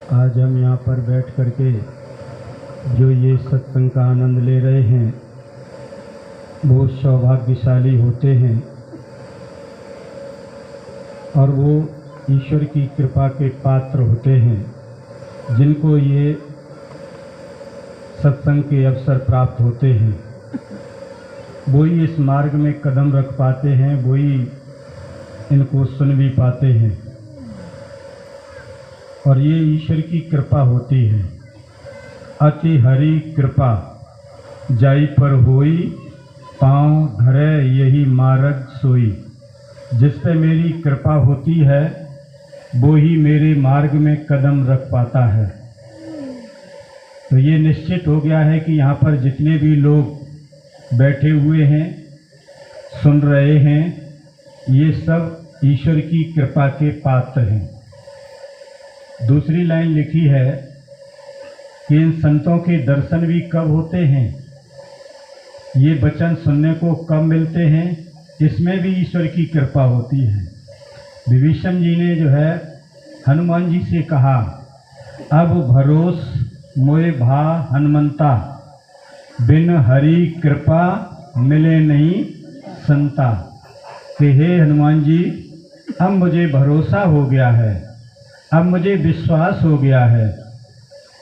आज हम यहाँ पर बैठ करके जो ये सत्संग का आनंद ले रहे हैं वो सौभाग्यशाली होते हैं और वो ईश्वर की कृपा के पात्र होते हैं जिनको ये सत्संग के अवसर प्राप्त होते हैं। वही इस मार्ग में कदम रख पाते हैं, वही इनको सुन भी पाते हैं और ये ईश्वर की कृपा होती है। अति हरि कृपा जाई पर होई, पाँव धरे यही मार्ग सोई। जिस पे मेरी कृपा होती है वो ही मेरे मार्ग में कदम रख पाता है। तो ये निश्चित हो गया है कि यहाँ पर जितने भी लोग बैठे हुए हैं, सुन रहे हैं, ये सब ईश्वर की कृपा के पात्र हैं। दूसरी लाइन लिखी है कि इन संतों के दर्शन भी कब होते हैं, ये वचन सुनने को कब मिलते हैं, इसमें भी ईश्वर की कृपा होती है। विभीषण जी ने जो है हनुमान जी से कहा, अब भरोस मोए भा हनुमंता, बिन हरि कृपा मिले नहीं संता। कि हे हनुमान जी, अब मुझे भरोसा हो गया है, अब मुझे विश्वास हो गया है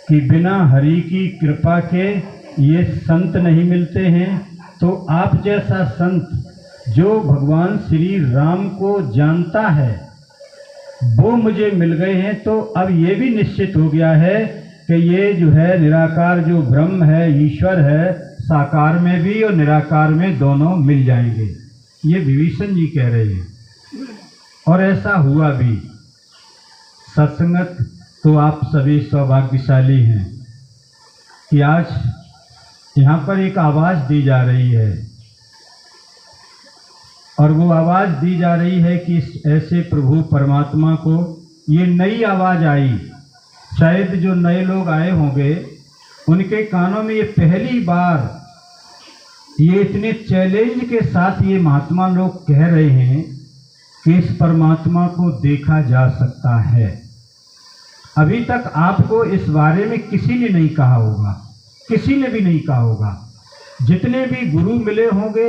कि बिना हरि की कृपा के ये संत नहीं मिलते हैं। तो आप जैसा संत जो भगवान श्री राम को जानता है वो मुझे मिल गए हैं। तो अब ये भी निश्चित हो गया है कि ये जो है निराकार जो ब्रह्म है, ईश्वर है, साकार में भी और निराकार में दोनों मिल जाएंगे। ये विभीषण जी कह रहे हैं और ऐसा हुआ भी। सत्संगत तो आप सभी सौभाग्यशाली हैं कि आज यहाँ पर एक आवाज़ दी जा रही है और वो आवाज़ दी जा रही है कि ऐसे प्रभु परमात्मा को ये नई आवाज़ आई। शायद जो नए लोग आए होंगे उनके कानों में ये पहली बार ये इतने चैलेंज के साथ ये महात्मा लोग कह रहे हैं कि इस परमात्मा को देखा जा सकता है। अभी तक आपको इस बारे में किसी ने नहीं कहा होगा, किसी ने भी नहीं कहा होगा। जितने भी गुरु मिले होंगे,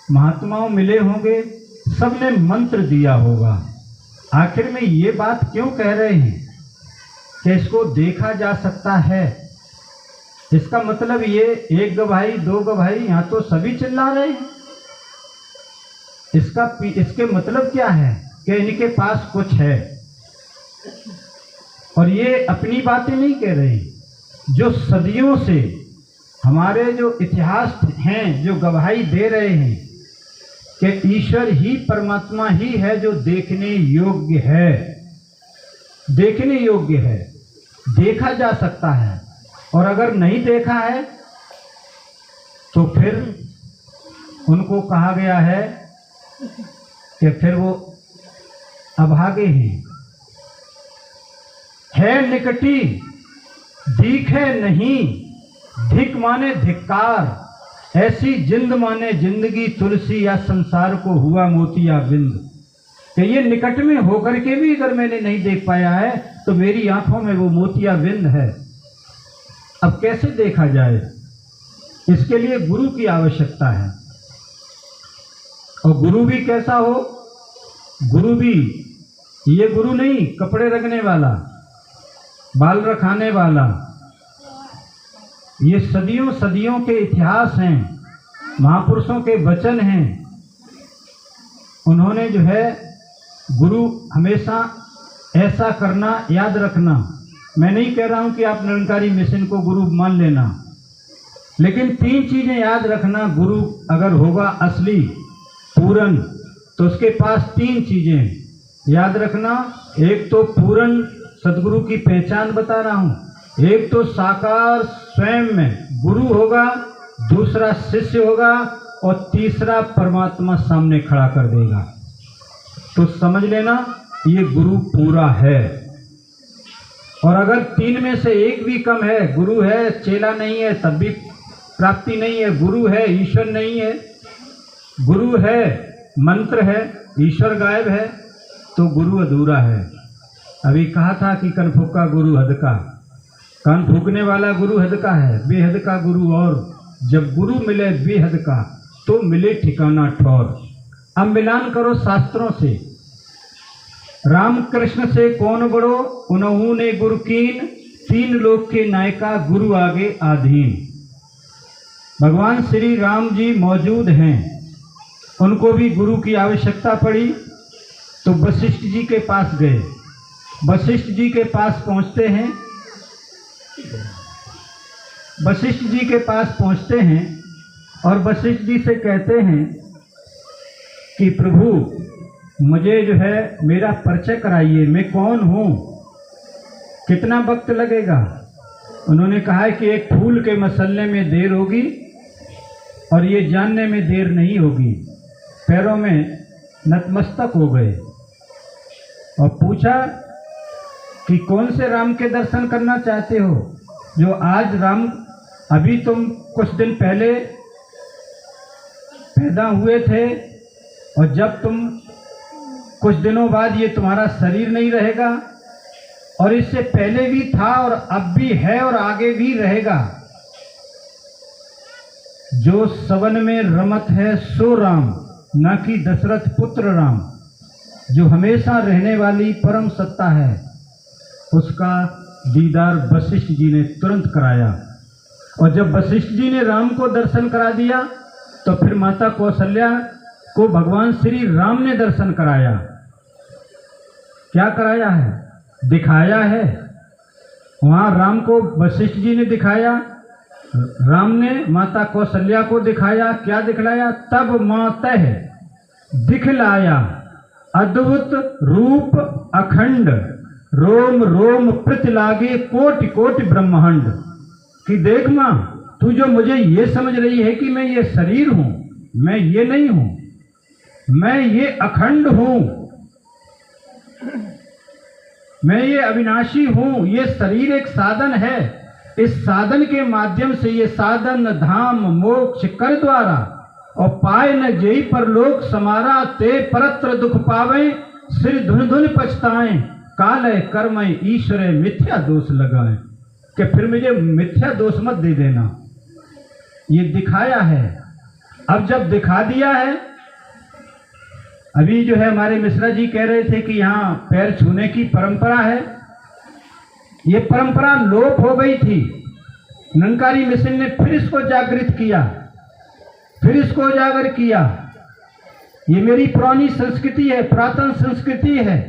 महात्माओं मिले होंगे, सब ने मंत्र दिया होगा। आखिर में ये बात क्यों कह रहे हैं कि इसको देखा जा सकता है? इसका मतलब ये एक गवाही, दो गवाही, यहाँ तो सभी चिल्ला रहे हैं। इसके मतलब क्या है कि इनके पास कुछ है। और ये अपनी बातें नहीं कह रहे, जो सदियों से हमारे जो इतिहास हैं जो गवाही दे रहे हैं कि ईश्वर ही परमात्मा ही है जो देखने योग्य है, देखने योग्य है, देखा जा सकता है। और अगर नहीं देखा है तो फिर उनको कहा गया है कि फिर वो अभागे हैं। है निकटी दिखे नहीं, धिक माने धिक्कार, ऐसी जिंद माने जिंदगी तुलसी, या संसार को हुआ मोतिया बिंद। कि ये निकट में होकर के भी अगर मैंने नहीं देख पाया है तो मेरी आंखों में वो मोतिया बिंद है। अब कैसे देखा जाए? इसके लिए गुरु की आवश्यकता है। और गुरु भी कैसा हो? गुरु भी ये गुरु नहीं कपड़े रखने वाला, बाल रखाने वाला। ये सदियों सदियों के इतिहास हैं, महापुरुषों के वचन हैं। उन्होंने जो है गुरु हमेशा ऐसा करना, याद रखना। मैं नहीं कह रहा हूं कि आप निरंकारी मिशन को गुरु मान लेना, लेकिन तीन चीजें याद रखना। गुरु अगर होगा असली पूर्ण तो उसके पास तीन चीजें याद रखना। एक तो पूर्ण सदगुरु की पहचान बता रहा हूं, एक तो साकार स्वयं में गुरु होगा, दूसरा शिष्य होगा और तीसरा परमात्मा सामने खड़ा कर देगा। तो समझ लेना ये गुरु पूरा है। और अगर तीन में से एक भी कम है, गुरु है चेला नहीं है, तब भी प्राप्ति नहीं है। गुरु है ईश्वर नहीं है, गुरु है मंत्र है, ईश्वर गायब है, तो गुरु अधूरा है। अभी कहा था कि कन फूका गुरु हद का, कान फूकने वाला गुरु हद का है, बेहद का गुरु और। जब गुरु मिले बेहद का तो मिले ठिकाना ठौर। अब मिलान करो शास्त्रों से। राम कृष्ण से कौन बड़ो, उन्होंने गुरु कीन, तीन लोक के नायका गुरु आगे आधीन। भगवान श्री राम जी मौजूद हैं, उनको भी गुरु की आवश्यकता पड़ी तो वशिष्ठ जी के पास गए। वशिष्ठ जी के पास पहुंचते हैं, वशिष्ठ जी के पास पहुंचते हैं और वशिष्ठ जी से कहते हैं कि प्रभु मुझे जो है मेरा परिचय कराइए, मैं कौन हूँ, कितना वक्त लगेगा। उन्होंने कहा है कि एक फूल के मसलने में देर होगी और ये जानने में देर नहीं होगी। पैरों में नतमस्तक हो गए और पूछा कि कौन से राम के दर्शन करना चाहते हो, जो आज राम, अभी तुम कुछ दिन पहले पैदा हुए थे और जब तुम कुछ दिनों बाद ये तुम्हारा शरीर नहीं रहेगा, और इससे पहले भी था और अब भी है और आगे भी रहेगा। जो सवन में रमत है सो राम, न कि दशरथ पुत्र राम। जो हमेशा रहने वाली परम सत्ता है, उसका दीदार वशिष्ठ जी ने तुरंत कराया। और जब वशिष्ठ जी ने राम को दर्शन करा दिया तो फिर माता कौशल्या को भगवान श्री राम ने दर्शन कराया। क्या कराया है? दिखाया है। वहाँ राम को वशिष्ठ जी ने दिखाया, राम ने माता कौशल्या को दिखाया। क्या दिखलाया? तब मातः दिखलाया अद्भुत रूप अखंड, रोम रोम प्रति लागे कोटि कोटि ब्रह्मांड। कि देख माँ, तू जो मुझे ये समझ रही है कि मैं ये शरीर हूँ, मैं ये नहीं हूँ, मैं ये अखंड हूँ, मैं ये अविनाशी हूँ। ये शरीर एक साधन है, इस साधन के माध्यम से ये साधन धाम मोक्ष कर द्वारा, और पाए न जेई पर लोक समारा, ते परत्र दुख पावे सिर धुन धुन पछताएं, काल कर्म ईश्वर मिथ्या दोष लगाए। कि फिर मुझे मिथ्या दोष मत दे देना। ये दिखाया है। अब जब दिखा दिया है, अभी जो है हमारे मिश्रा जी कह रहे थे कि यहाँ पैर छूने की परंपरा है, ये परंपरा लोप हो गई थी। निरंकारी मिशन ने फिर इसको जागृत किया, फिर इसको उजागर किया। ये मेरी पुरानी संस्कृति है, पुरातन संस्कृति है,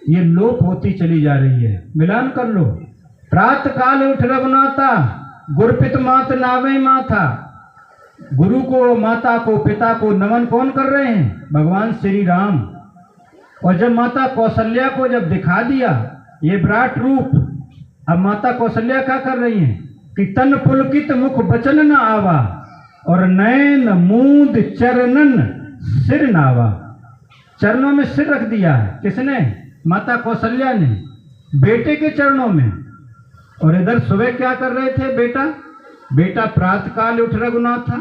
ये लोप होती चली जा रही है। मिलान कर लो। प्रात काल उठ रघुनाथा, गुरपित मात नावे माथा। गुरु को, माता को, पिता को नमन कौन कर रहे हैं? भगवान श्री राम। और जब माता कौशल्या को जब दिखा दिया ये विराट रूप, अब माता कौशल्या क्या कर रही हैं कि तन पुलकित मुख बचन न आवा, और नैन मूंद चरणन सिर नावा। चरणों में सिर रख दिया है। किसने? माता कौशल्या ने, बेटे के चरणों में। और इधर सुबह क्या कर रहे थे? बेटा प्रातःकाल उठ रघुनाथा,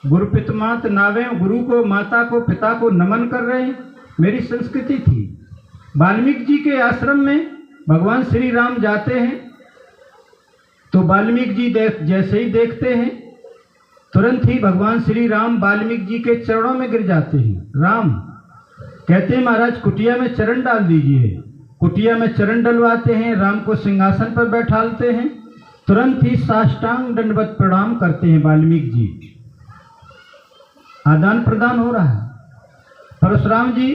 गुरुपित मात नावे। गुरु को, माता को, पिता को नमन कर रहे हैं। मेरी संस्कृति थी। वाल्मीकि जी के आश्रम में भगवान श्री राम जाते हैं तो वाल्मीकि जी जैसे ही देखते हैं, तुरंत ही भगवान श्री राम वाल्मीकि जी के चरणों में गिर जाते हैं। राम कहते हैं महाराज कुटिया में चरण डाल दीजिए। कुटिया में चरण डलवाते हैं, राम को सिंहासन पर बैठालते हैं, तुरंत ही साष्टांग दंडवत प्रणाम करते हैं वाल्मीकि जी। आदान प्रदान हो रहा है। परशुराम जी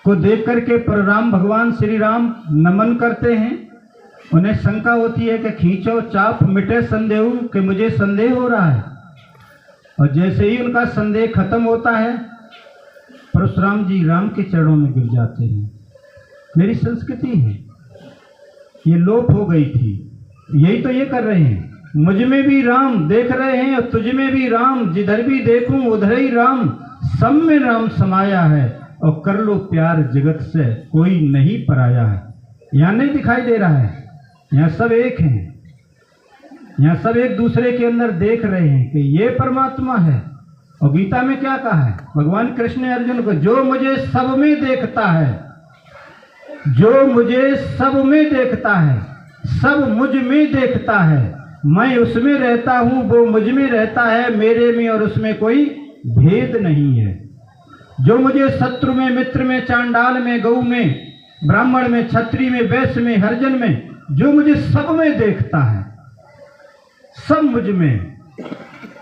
को देख करके परशुराम भगवान श्री राम नमन करते हैं। उन्हें शंका होती है कि खींचो चाप मिटे संदेह, कि मुझे संदेह हो रहा है। और जैसे ही उनका संदेह खत्म होता है, परशुराम जी राम के चरणों में गिर जाते हैं। मेरी संस्कृति है, ये लोप हो गई थी। यही तो ये कर रहे हैं। मुझ में भी राम देख रहे हैं और तुझ में भी राम, जिधर भी देखूं उधर ही राम, सब में राम समाया है, और कर लो प्यार जगत से कोई नहीं पराया है। यहाँ नहीं दिखाई दे रहा है, यहाँ सब एक हैं। यहाँ सब एक दूसरे के अंदर देख रहे हैं कि ये परमात्मा है। और गीता में क्या कहा है भगवान कृष्ण ने अर्जुन को? जो मुझे सब में देखता है जो मुझे सब में देखता है, सब मुझ में देखता है, मैं उसमें रहता हूँ, वो मुझ में रहता है, मेरे में और उसमें कोई भेद नहीं है। जो मुझे शत्रु में, मित्र में, चांडाल में, गऊ में, ब्राह्मण में, क्षत्रिय में, वैश्य में, हरिजन में, जो मुझे सब में देखता है, सब मुझ में।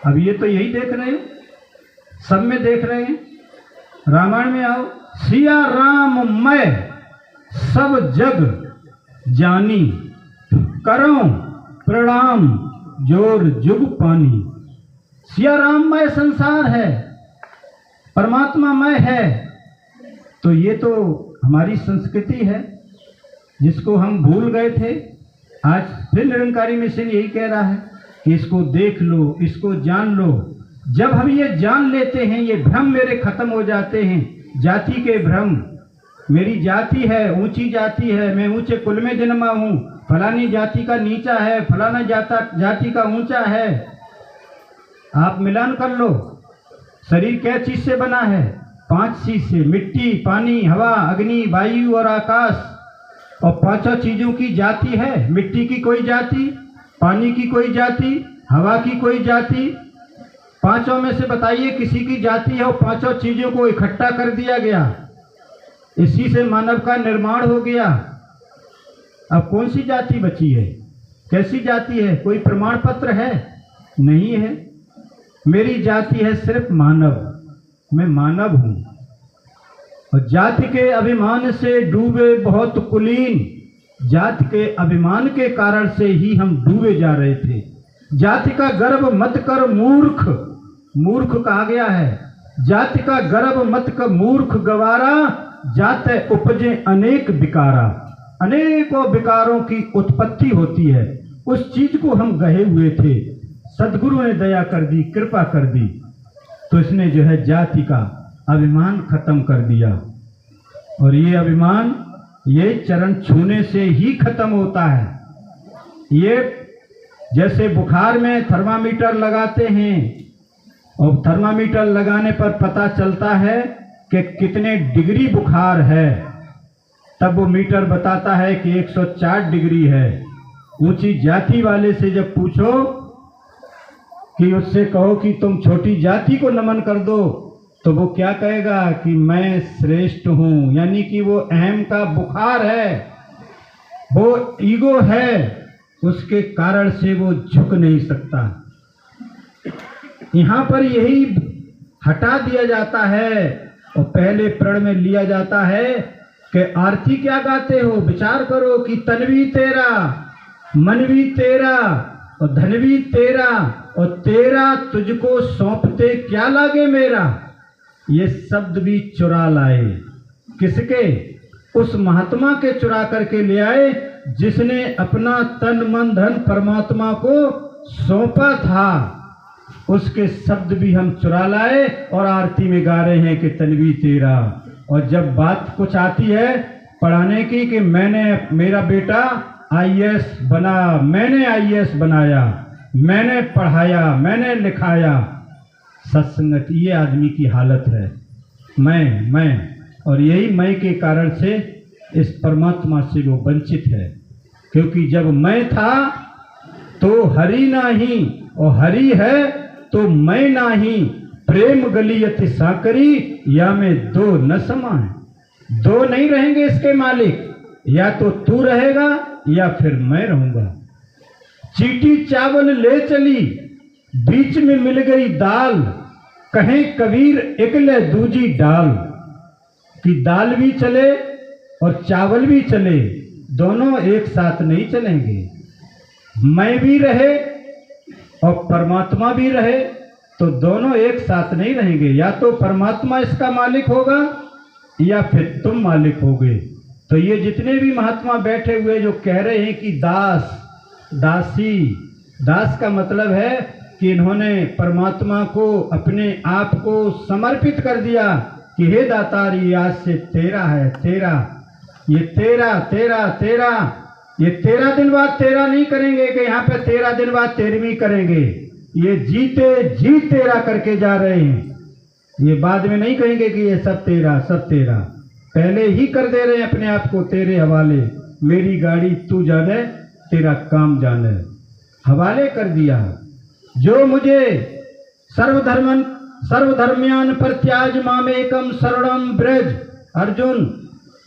अब ये तो यही देख रहे हैं, सब में देख रहे हैं। रामायण में आओ, सिया राम मैं सब जग जानी, करो प्रणाम जोर जुग पानी। सिया राम मैं संसार है, परमात्मा मैं है। तो ये तो हमारी संस्कृति है जिसको हम भूल गए थे। आज फिर निरंकारी मिशन यही कह रहा है कि इसको देख लो, इसको जान लो। जब हम ये जान लेते हैं, ये भ्रम मेरे खत्म हो जाते हैं, जाति के भ्रम। मेरी जाति है, ऊंची जाति है, मैं ऊंचे कुल में जन्मा हूँ, फलानी जाति का नीचा है, फलाना जाति का ऊंचा है। आप मिलान कर लो, शरीर क्या चीज से बना है? 5 चीज से, मिट्टी, पानी, हवा, अग्नि, वायु और आकाश। और 5 चीजों की जाति है। मिट्टी की कोई जाति, पानी की कोई जाति, हवा की कोई जाति। 5 में से बताइए किसी की जाति है, और 5 चीजों को इकट्ठा कर दिया गया, इसी से मानव का निर्माण हो गया। अब कौन सी जाति बची है? कैसी जाति है? कोई प्रमाण पत्र है? नहीं है। मेरी जाति है सिर्फ मानव, मैं मानव हूं। और जाति के अभिमान से डूबे बहुत कुलीन, जाति के अभिमान के कारण से ही हम डूबे जा रहे थे। जाति का गर्व मत कर मूर्ख, मूर्ख कहा गया है। जाति का गर्व मत कर मूर्ख गवारा, जाते उपजे अनेक विकारा। अनेकों विकारों की उत्पत्ति होती है। उस चीज को हम गहे हुए थे, सदगुरु ने दया कर दी, कृपा कर दी, तो इसने जो है जाति का अभिमान खत्म कर दिया। और ये अभिमान ये चरण छूने से ही खत्म होता है। ये जैसे बुखार में थर्मामीटर लगाते हैं, और थर्मामीटर लगाने पर पता चलता है कि कितने डिग्री बुखार है, तब वो मीटर बताता है कि 104 डिग्री है। ऊंची जाति वाले से जब पूछो कि उससे कहो कि तुम छोटी जाति को नमन कर दो, तो वो क्या कहेगा कि मैं श्रेष्ठ हूं। यानी कि वो अहम का बुखार है, वो ईगो है, उसके कारण से वो झुक नहीं सकता। यहाँ पर यही हटा दिया जाता है और पहले प्रण में लिया जाता है कि आरती क्या गाते हो? विचार करो कि तन भी तेरा, मन भी तेरा और धन भी तेरा, और तेरा तुझको सौंपते क्या लागे मेरा। ये शब्द भी चुरा लाए। किसके? उस महात्मा के चुरा करके ले आए जिसने अपना तन मन धन परमात्मा को सौंपा था। उसके शब्द भी हम चुरा लाए और आरती में गा रहे हैं कि तन भी तेरा। और जब बात कुछ आती है पढ़ाने की कि मैंने, मेरा बेटा IAS बना, मैंने IAS बनाया, मैंने पढ़ाया, मैंने लिखाया, सत्संगत ये आदमी की हालत है। मैं और यही मैं के कारण से इस परमात्मा से वो वंचित है। क्योंकि जब मैं था तो हरि नाही, और हरि है तो मैं नाही। प्रेम गलियत साकरी, या में दो न समाए। दो नहीं रहेंगे इसके मालिक, या तो तू रहेगा या फिर मैं रहूंगा। चीटी चावल ले चली, बीच में मिल गई दाल, कहें कबीर इकले दूजी डाल। कि दाल भी चले और चावल भी चले, दोनों एक साथ नहीं चलेंगे। मैं भी रहे और परमात्मा भी रहे, तो दोनों एक साथ नहीं रहेंगे। या तो परमात्मा इसका मालिक होगा या फिर तुम मालिक होगे। तो ये जितने भी महात्मा बैठे हुए जो कह रहे हैं कि दास, दासी, दास का मतलब है कि इन्होंने परमात्मा को, अपने आप को समर्पित कर दिया कि हे दातारी आज से तेरा है, तेरा, ये तेरा तेरा तेरा। ये 13 दिन बाद तेरा नहीं करेंगे कि यहाँ पे 13 दिन बाद 13वीं करेंगे। ये जीते जी तेरा करके जा रहे हैं। ये बाद में नहीं कहेंगे कि ये सब तेरा, सब तेरा। पहले ही कर दे रहे हैं अपने आप को तेरे हवाले। मेरी गाड़ी तू जाने, तेरा काम जाने, हवाले कर दिया। जो मुझे सर्वधर्म्यान परित्याज मामेकम शरणम ब्रज। अर्जुन,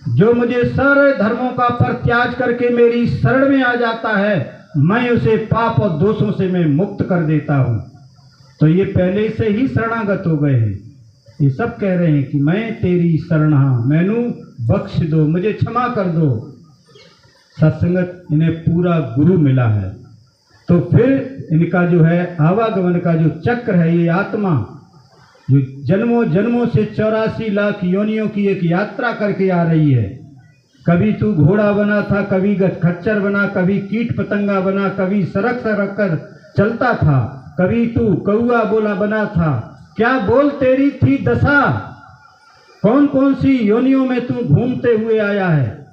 जो मुझे सारे धर्मों का परित्याज करके मेरी शरण में आ जाता है, मैं उसे पाप और दोषों से मैं मुक्त कर देता हूँ। तो ये पहले से ही शरणागत हो गए हैं। ये सब कह रहे हैं कि मैं तेरी शरण हाँ, मैनू बख्श दो, मुझे क्षमा कर दो। सत्संगत इन्हें पूरा गुरु मिला है। तो फिर इनका जो है आवागमन का जो चक्र है, ये आत्मा जो जन्मों जन्मों से 84 लाख योनियों की एक यात्रा करके आ रही है। कभी तू घोड़ा बना था, कभी खच्चर बना, कभी कीट पतंगा बना, कभी सरक सरक कर चलता था, कभी तू कौआ बोला बना था। क्या बोल तेरी थी दशा, कौन कौन सी योनियों में तू घूमते हुए आया है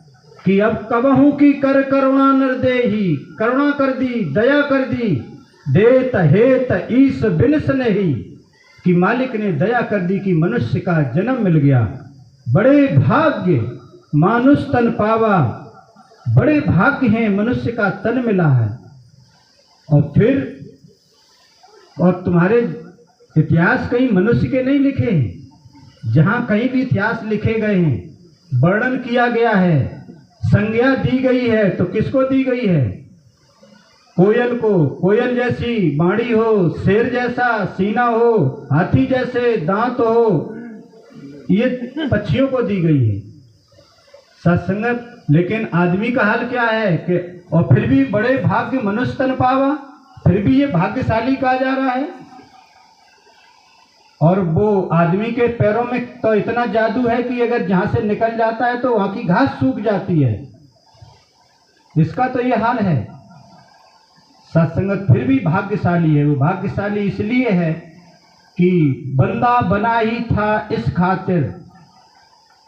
कि अब कबहू की कर करुणा निर्देही। करुणा कर दी, दया कर दी, देत हेत ईस बिनस नहीं, कि मालिक ने दया कर दी कि मनुष्य का जन्म मिल गया। बड़े भाग्य मानुष तन पावा, बड़े भाग्य हैं मनुष्य का तन मिला है। और फिर और तुम्हारे इतिहास कहीं मनुष्य के नहीं लिखे हैं। जहाँ कहीं भी इतिहास लिखे गए हैं, वर्णन किया गया है, संज्ञा दी गई है, तो किसको दी गई है? कोयल को, कोयल जैसी बाणी हो, शेर जैसा सीना हो, हाथी जैसे दांत हो, ये पक्षियों को दी गई है सत्संगत। लेकिन आदमी का हाल क्या है कि और फिर भी बड़े भाग्य मनुष्य तन पावा, फिर भी ये भाग्यशाली कहा जा रहा है। और वो आदमी के पैरों में तो इतना जादू है कि अगर जहां से निकल जाता है तो वहां की घास सूख जाती है। इसका तो ये हाल है। सत्संगत फिर भी भाग्यशाली है। वो भाग्यशाली इसलिए है कि बंदा बना ही था इस खातिर,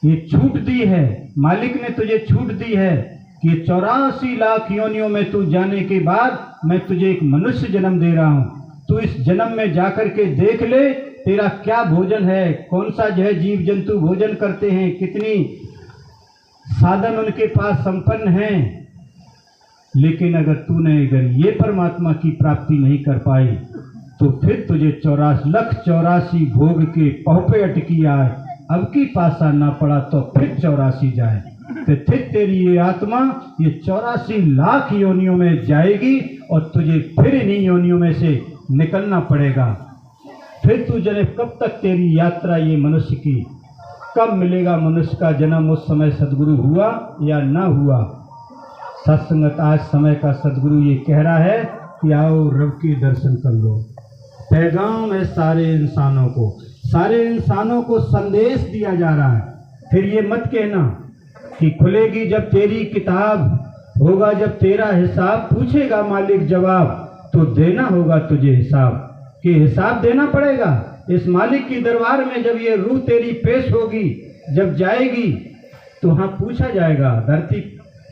ये छूट दी है, मालिक ने तुझे छूट दी है कि 84 लाख योनियों में तू जाने के बाद मैं तुझे एक मनुष्य जन्म दे रहा हूं। तू इस जन्म में जाकर के देख ले तेरा क्या भोजन है, कौन सा जो है जीव जंतु भोजन करते हैं, कितनी साधन उनके पास संपन्न हैं। लेकिन अगर तूने ये परमात्मा की प्राप्ति नहीं कर पाई तो फिर तुझे 84 भोग के पहुपे अटकी आए। अब की पासा ना पड़ा तो फिर 84 जाए, तो फिर तेरी ये आत्मा ये 84 लाख योनियों में जाएगी और तुझे फिर इन्हीं योनियों में से निकलना पड़ेगा। फिर तू जने कब तक तेरी यात्रा ये मनुष्य की, कब मिलेगा मनुष्य का जन्म, उस समय सदगुरु हुआ या ना हुआ। सत्संगत आज समय का सदगुरु ये कह रहा है कि आओ रब के दर्शन कर लो। पैगाम है सारे इंसानों को संदेश दिया जा रहा है। फिर ये मत कहना कि खुलेगी जब तेरी किताब, होगा जब तेरा हिसाब, पूछेगा मालिक जवाब, तो देना होगा तुझे हिसाब, कि हिसाब देना पड़ेगा इस मालिक की दरबार में। जब ये रूह तेरी पेश होगी, जब जाएगी तो वहाँ पूछा जाएगा, धरती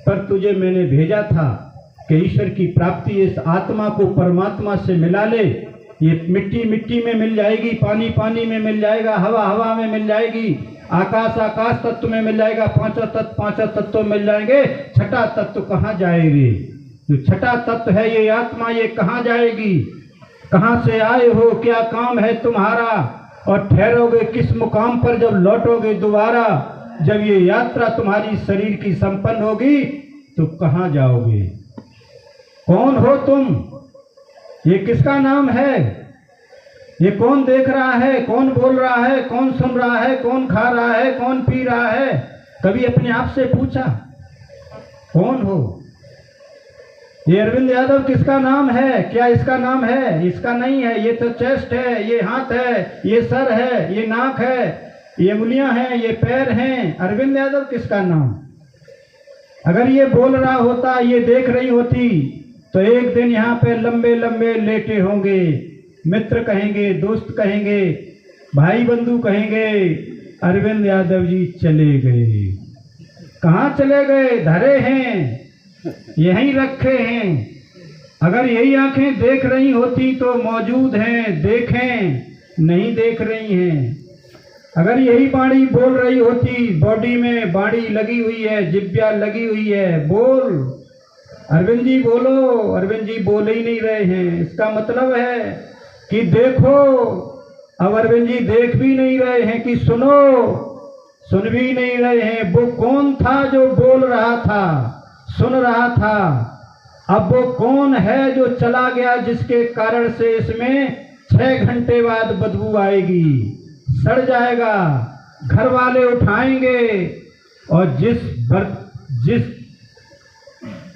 पर तुझे मैंने भेजा था कि ईश्वर की प्राप्ति, इस आत्मा को परमात्मा से मिला ले। ये मिट्टी मिट्टी में मिल जाएगी, पानी पानी में मिल जाएगा, हवा हवा में मिल जाएगी, आकाश आकाश तत्व में मिल जाएगा, पांचों तत्व मिल जाएंगे। छठा तत्व कहाँ जाएगी? जो छठा तत्व है ये आत्मा, ये कहाँ जाएगी? कहाँ से आए हो, क्या काम है तुम्हारा, और ठहरोगे किस मुकाम पर जब लौटोगे दोबारा? जब ये यात्रा तुम्हारी शरीर की संपन्न होगी तो कहाँ जाओगे? कौन हो तुम? ये किसका नाम है? ये कौन देख रहा है, कौन बोल रहा है, कौन सुन रहा है, कौन खा रहा है, कौन पी रहा है? कभी अपने आप से पूछा कौन हो? ये अरविंद यादव किसका नाम है? क्या इसका नाम है? इसका नहीं है। ये तो चेस्ट है, ये हाथ है, ये सर है, ये नाक है, ये उंगलियां हैं, ये पैर हैं। अरविंद यादव किसका नाम? अगर ये बोल रहा होता, ये देख रही होती, तो एक दिन यहाँ पे लंबे लंबे लेटे होंगे। मित्र कहेंगे, दोस्त कहेंगे, भाई बंधु कहेंगे, अरविंद यादव जी चले गए। कहाँ चले गए? धरे हैं, यहीं रखे हैं। अगर यही आंखें देख रही होती तो मौजूद हैं, देखें, नहीं देख रही हैं। अगर यही वाणी बोल रही होती, बॉडी में वाणी लगी हुई है, जिह्वा लगी हुई है, बोल अरविंद जी बोलो, अरविंद जी बोल ही नहीं रहे हैं। इसका मतलब है कि देखो, अब अरविंद जी देख भी नहीं रहे हैं कि सुनो, सुन भी नहीं रहे हैं। वो कौन था जो बोल रहा था, सुन रहा था? अब वो कौन है जो चला गया, जिसके कारण से इसमें 6 घंटे बाद बदबू आएगी, सड़ जाएगा, घर वाले उठाएंगे, और जिस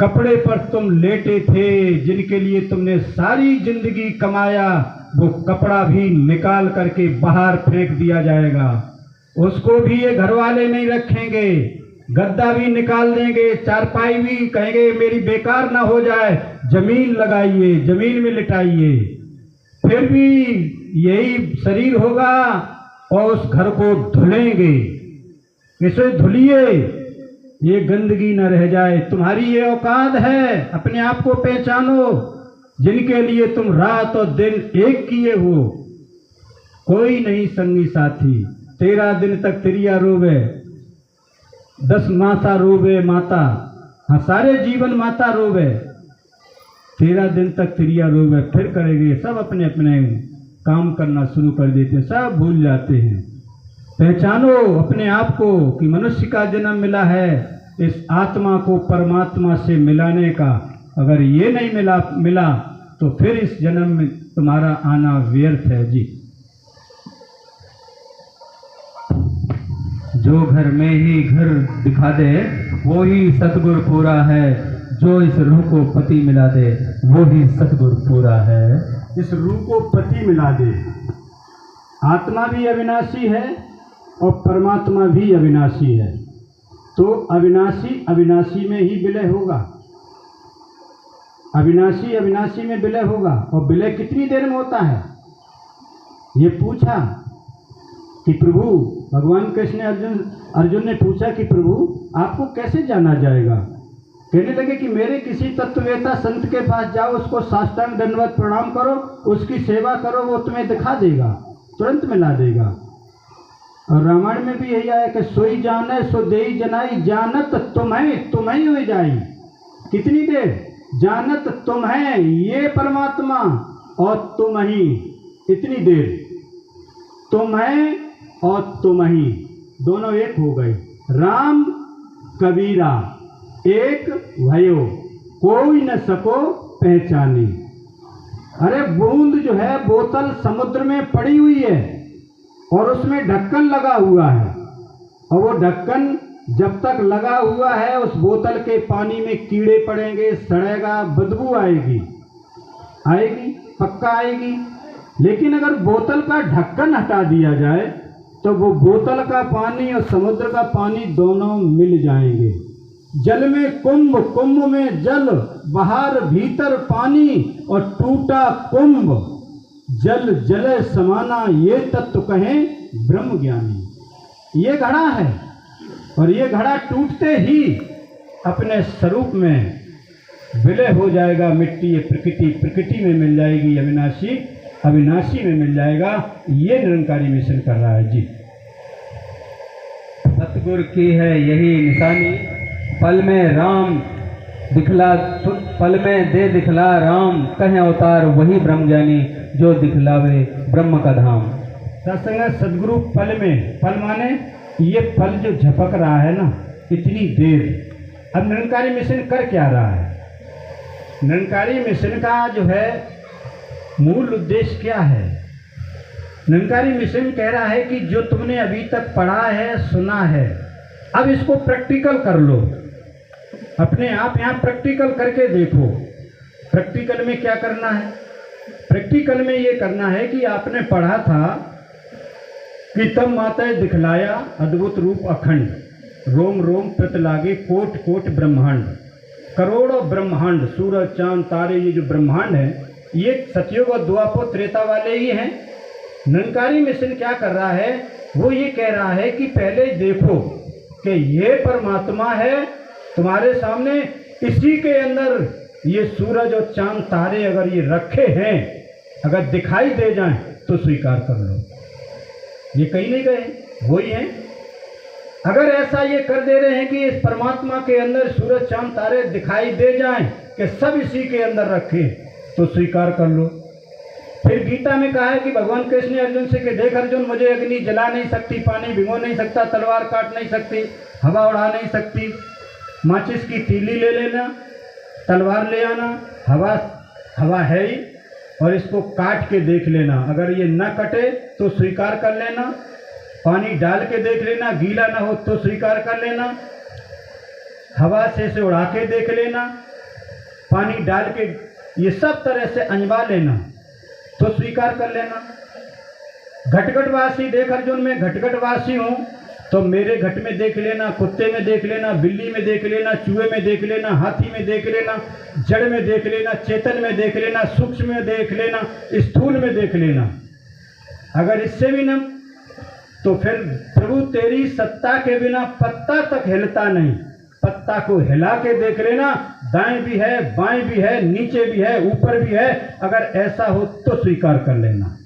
कपड़े पर तुम लेटे थे, जिनके लिए तुमने सारी जिंदगी कमाया, वो कपड़ा भी निकाल करके बाहर फेंक दिया जाएगा। उसको भी ये घर वाले नहीं रखेंगे, गद्दा भी निकाल देंगे, चारपाई भी कहेंगे मेरी बेकार ना हो जाए, जमीन लगाइए, जमीन में लिटाइए। फिर भी यही शरीर होगा और उस घर को धुलेंगे। इसे धुलिए, ये गंदगी न रह जाए। तुम्हारी ये औकात है, अपने आप को पहचानो, जिनके लिए तुम रात और दिन एक किए हो। कोई नहीं संगी साथी, 13 दिन तक तिरिया रोवे, 10 माता रोवे माता, हाँ सारे जीवन माता रोवे, 13 दिन तक तिरिया रोवे, फिर करेंगे। सब अपने अपने काम करना शुरू कर देते हैं, सब भूल जाते हैं। पहचानो अपने आप को कि मनुष्य का जन्म मिला है इस आत्मा को परमात्मा से मिलाने का। अगर ये नहीं मिला तो फिर इस जन्म में तुम्हारा आना व्यर्थ है जी। जो घर में ही घर दिखा दे वो ही सतगुर पूरा है, जो इस रूह को पति मिला दे वो ही सतगुर पूरा है। इस रूह को पति मिला दे। आत्मा भी अविनाशी है और परमात्मा भी अविनाशी है, तो अविनाशी अविनाशी में ही विलय होगा। अविनाशी अविनाशी में विलय होगा। और विलय कितनी देर में होता है? ये पूछा कि प्रभु, भगवान कृष्ण ने अर्जुन ने पूछा कि प्रभु आपको कैसे जाना जाएगा? कहने लगे कि मेरे किसी तत्ववेता संत के पास जाओ, उसको साष्टांग दंडवत प्रणाम करो, उसकी सेवा करो, वो तुम्हें दिखा देगा, तुरंत मिला देगा। और रामायण में भी यही आया कि सोई जाने सो देई जनाई, जानत तुम्हें हुई जाई। कितनी देर? जानत तुम्हें, ये परमात्मा, और तुम ही, इतनी देर। तुम्हें और तुम ही दोनों एक हो गए। राम कबीरा एक भयो, कोई न सको पहचानी। अरे बूंद जो है, बोतल समुद्र में पड़ी हुई है और उसमें ढक्कन लगा हुआ है, और वो ढक्कन जब तक लगा हुआ है उस बोतल के पानी में कीड़े पड़ेंगे, सड़ेगा, बदबू आएगी, पक्का आएगी। लेकिन अगर बोतल का ढक्कन हटा दिया जाए तो वो बोतल का पानी और समुद्र का पानी दोनों मिल जाएंगे। जल में कुंभ, कुंभ में जल, बाहर भीतर पानी, और टूटा कुंभ जल जले समाना, ये तत्व कहें ब्रह्म ज्ञानी। ये घड़ा है, और ये घड़ा टूटते ही अपने स्वरूप में विलय हो जाएगा। मिट्टी प्रकृति में मिल जाएगी, अविनाशी अविनाशी में मिल जाएगा। ये निरंकारी मिशन कर रहा है जी। सतगुर की है यही निशानी, पल में राम दिखला, पल में दे दिखला राम, कहें अवतार वही ब्रह्म ज्ञानी, जो दिखलावे ब्रह्म का धाम। सत्संग सदगुरु पल में, पल माने ये पल जो झपक रहा है ना इतनी देर। अब निरंकारी मिशन कर क्या रहा है? निरंकारी मिशन का जो है मूल उद्देश्य क्या है? निरंकारी मिशन कह रहा है कि जो तुमने अभी तक पढ़ा है, सुना है, अब इसको प्रैक्टिकल कर लो। अपने आप यहाँ प्रैक्टिकल करके देखो। प्रैक्टिकल में क्या करना है? प्रैक्टिकल में ये करना है कि आपने पढ़ा था कि तब माताएं दिखलाया अद्भुत रूप अखंड, रोम रोम प्रत लागे कोट कोट ब्रह्मांड। करोड़ों ब्रह्मांड, सूरज चांद तारे, ये जो ब्रह्मांड है ये सतयुग और द्वापर त्रेता वाले ही हैं। निरंकारी मिशन क्या कर रहा है? वो ये कह रहा है कि पहले देखो कि ये परमात्मा है तुम्हारे सामने, इसी के अंदर ये सूरज और चांद तारे अगर ये रखे हैं, अगर दिखाई दे जाएं तो स्वीकार कर लो। ये कहीं नहीं गए, वही हैं। अगर ऐसा ये कर दे रहे हैं कि इस परमात्मा के अंदर सूरज चांद तारे दिखाई दे जाएं कि सब इसी के अंदर रखे, तो स्वीकार कर लो। फिर गीता में कहा है कि भगवान कृष्ण ने अर्जुन से कि देख अर्जुन, मुझे अग्नि जला नहीं सकती, पानी भिगो नहीं सकता, तलवार काट नहीं सकती, हवा उड़ा नहीं सकती। माचिस की तीली ले लेना, तलवार ले आना, हवा है ही, और इसको काट के देख लेना। अगर ये न कटे तो स्वीकार कर लेना। पानी डाल के देख लेना, गीला ना हो तो स्वीकार कर लेना। हवा से इसे उड़ा के देख लेना, पानी डाल के ये सब तरह से अंजवा लेना तो स्वीकार कर लेना। घटघटवासी देख अर्जुन, मैं घटघटवासी हूँ, तो मेरे घट में देख लेना, कुत्ते में देख लेना, बिल्ली में देख लेना, चूहे में देख लेना, हाथी में देख लेना, जड़ में देख लेना, चेतन में देख लेना, सूक्ष्म में देख लेना, स्थूल में देख लेना। अगर इससे भी न, तो फिर प्रभु तेरी सत्ता के बिना पत्ता तक हिलता नहीं। पत्ता को हिला के देख लेना, दाएं भी है, बाएं भी है, नीचे भी है, ऊपर भी है। अगर ऐसा हो तो स्वीकार कर लेना।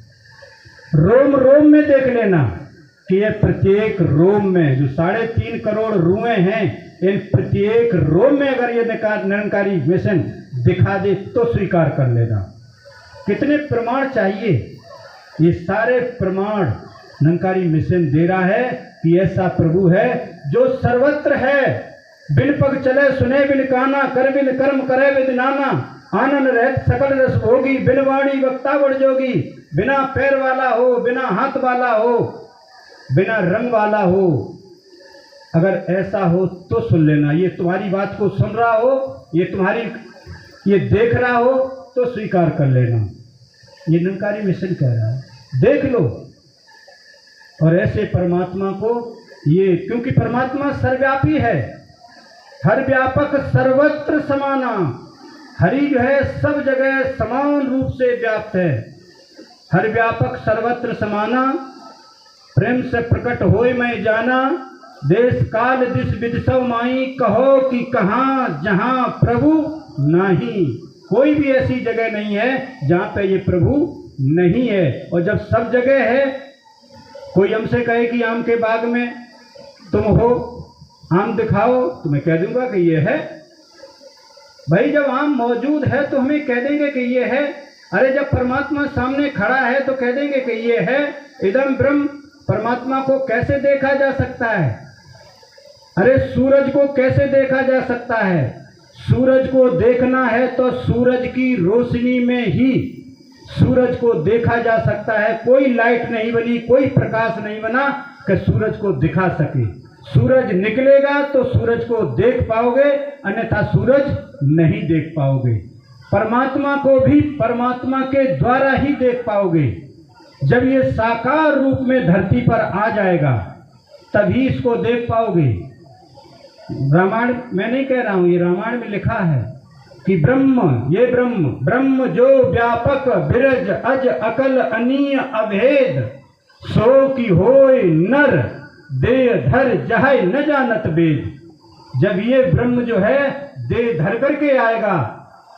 रोम रोम में देख लेना कि ये प्रत्येक रोम में जो 3.5 करोड़ रुएं हैं, इन प्रत्येक रोम में अगर ये निरंकारी मिशन दिखा दे तो स्वीकार कर लेना। कितने प्रमाण चाहिए? ये सारे प्रमाण निरंकारी मिशन दे रहा है कि ऐसा प्रभु है जो सर्वत्र है। बिन पग चले सुने बिन काना, कर बिन कर्म करे बिन नाना, आनंद रहत सकल रस भोगी, बिन वाणी वक्ता बड़ जोगी। बिना पैर वाला हो, बिना हाथ वाला हो, बिना रंग वाला हो। अगर ऐसा हो तो सुन लेना। ये तुम्हारी बात को सुन रहा हो, ये देख रहा हो तो स्वीकार कर लेना। ये निरंकारी मिशन कह रहा है, देख लो। और ऐसे परमात्मा को ये, क्योंकि परमात्मा सर्वव्यापी है, हर व्यापक सर्वत्र समाना। हरि जो है सब जगह समान रूप से व्याप्त है। हर व्यापक सर्वत्र समाना, प्रेम से प्रकट होए मैं जाना। देश काल दिस विदिशव माई, कहो कि कहाँ जहाँ प्रभु नहीं। कोई भी ऐसी जगह नहीं है जहाँ पे ये प्रभु नहीं है। और जब सब जगह है, कोई हमसे कहे कि आम के बाग में तुम हो, आम दिखाओ, तो मैं कह दूंगा कि ये है। भाई जब आम मौजूद है तो हमें कह देंगे कि ये है। अरे जब परमात्मा सामने खड़ा है तो कह देंगे कि ये है। इदम ब्रह्म, परमात्मा को कैसे देखा जा सकता है? अरे सूरज को कैसे देखा जा सकता है? सूरज को देखना है तो सूरज की रोशनी में ही सूरज को देखा जा सकता है। कोई लाइट नहीं बनी, कोई प्रकाश नहीं बना कि सूरज को दिखा सके। सूरज निकलेगा तो सूरज को देख पाओगे, अन्यथा सूरज नहीं देख पाओगे। परमात्मा को भी परमात्मा के द्वारा ही देख पाओगे। जब ये साकार रूप में धरती पर आ जाएगा तभी इसको देख पाओगे। रामायण मैं नहीं कह रहा हूं, ये रामायण में लिखा है कि ब्रह्म, ये ब्रह्म, ब्रह्म जो व्यापक बिरज अज अकल अनीय अभेद, सो की होय नर देह धर जहाय न जानत वेद। जब ये ब्रह्म जो है देह धर करके आएगा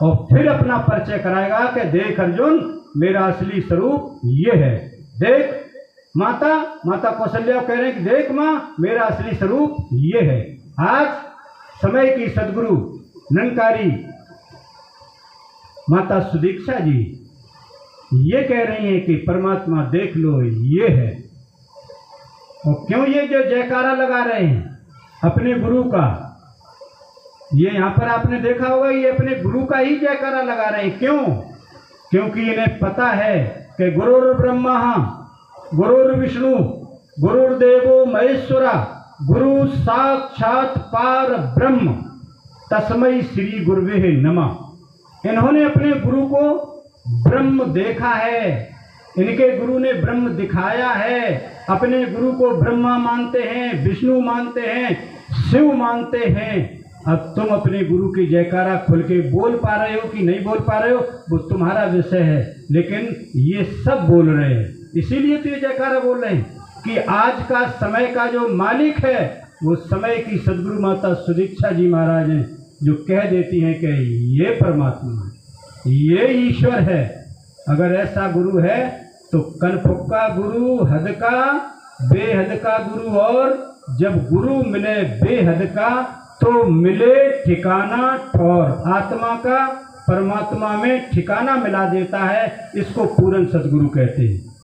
और फिर अपना परिचय कराएगा कि देख अर्जुन, मेरा असली स्वरूप ये है। देख माता कौशल्या कह रहे हैं कि देख माँ, मेरा असली स्वरूप ये है। आज समय की सदगुरु निरंकारी माता सुदीक्षा जी ये कह रही हैं कि परमात्मा देख लो, ये है। और क्यों ये जो जयकारा लगा रहे हैं अपने गुरु का, ये यहाँ पर आपने देखा होगा, ये अपने गुरु का ही जयकारा लगा रहे हैं। क्यों? क्योंकि इन्हें पता है कि गुरुर् ब्रह्मा, गुरुर् विष्णु, गुरुर्देवो महेश्वरा, गुरु साक्षात पार ब्रह्म, तस्मै श्री गुरुवे नमः। इन्होंने अपने गुरु को ब्रह्म देखा है, इनके गुरु ने ब्रह्म दिखाया है। अपने गुरु को ब्रह्मा मानते हैं, विष्णु मानते हैं, शिव मानते हैं। अब तुम अपने गुरु की जयकारा खुल के बोल पा रहे हो कि नहीं बोल पा रहे हो, वो तुम्हारा विषय है, लेकिन ये सब बोल रहे हैं। इसीलिए तो ये जयकारा बोल रहे हैं कि आज का समय का जो मालिक है वो समय की सदगुरु माता सुदीक्षा जी महाराज हैं, जो कह देती हैं कि ये परमात्मा है, ये ईश्वर है। अगर ऐसा गुरु है तो कनफुक्का गुरु हद का बेहद का गुरु, और जब गुरु मिले बेहद का तो मिले ठिकाना ठौर। आत्मा का परमात्मा में ठिकाना मिला देता है, इसको पूर्ण सदगुरु कहते हैं।